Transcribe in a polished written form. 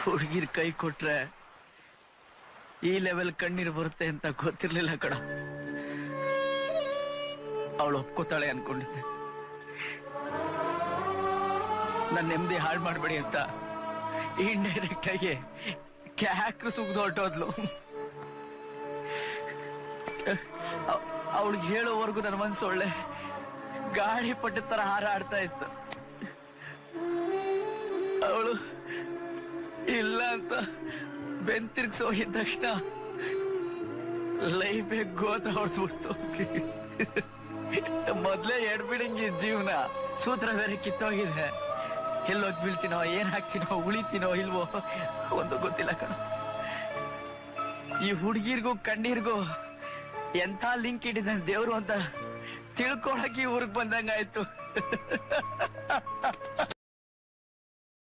ಹುಡುಗಿರ್ ಕೈ ಕೊಟ್ರೆ ಈ ಲೆವೆಲ್ ಕಣ್ಣೀರು ಬರುತ್ತೆ ಅಂತ ಗೊತ್ತಿರ್ಲಿಲ್ಲ ಕಣ. ಅವಳು ಒಪ್ಕೋತಾಳೆ ಅನ್ಕೊಂಡಿದ್ದೆ. ನನ್ನ ನೆಮ್ಮದಿ ಹಾಳು ಮಾಡ್ಬೇಡಿ ಅಂತ ಇಂಡೈರೆಕ್ಟ್ ಆಗಿ ಕ್ಯಾಕ್ರು ಸುಗ್ದು ಹೊರಟೋದ್ಲು. ಅವಳಿಗೆ ಹೇಳೋವರೆಗೂ ನನ್ನ ಮನ್ಸು ಒಳ್ಳೆ ಗಾಳಿ ಪಟ್ಟ ತರ ಹಾರಾಡ್ತಾ ಇತ್ತು. ಅವಳು ಇಲ್ಲ ಅಂತ ಬೆಂತಿರ್ಗ್ಸ್ ಹೋಗಿದ ತಕ್ಷಣ ಲೈಫೇ ಗೋತ ಹೊಡೆದ್ಬಿಡ್ತು. ಮೊದ್ಲೇ ಎಡ್ಬಿಡಂಗಿ ಜೀವನ, ಸೂತ್ರ ಬೇರೆ ಕಿತ್ತೋಗಿದೆ. ಎಲ್ಲೋಗಿ ಬೀಳ್ತೀನೋ, ಏನ್ ಹಾಕ್ತೀನೋ, ಉಳಿತೀನೋ ಇಲ್ವೋ ಒಂದು ಗೊತ್ತಿಲ್ಲ ಕಣ. ಈ ಹುಡುಗಿರ್ಗೂ ಕಣ್ಣೀರ್ಗೂ ಎಂಥ ಲಿಂಕ್ ಇಟ್ಟಿದ್ದಾನೆ ದೇವ್ರು ಅಂತ ತಿಳ್ಕೊಳಕ್ಕೆ ಊರಿಗೆ ಬಂದಂಗಾಯ್ತು.